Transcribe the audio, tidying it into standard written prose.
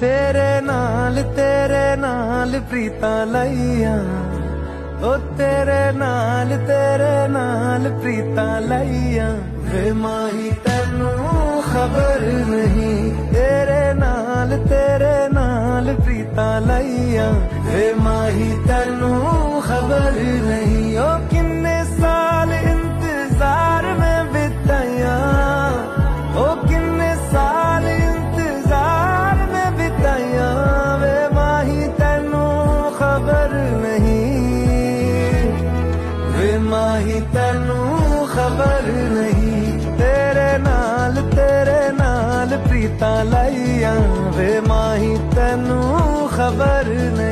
तेरे नाल प्रीता लईया, ओ तेरे नाल प्रीता लईया। वे माही तेनू खबर नहीं, तेरे नाल प्रीता लईया। वे माही तेनू खबर नहीं, ओ किन्ने साल इंतजार में बिताया, ओ किन्ने साल इंतजार में बिताया। वे माही तेनू खबर नहीं, वे माही तेनू खबर नहीं। तेरे नाल प्रीता लईया, वे माही तेनू खबर नहीं।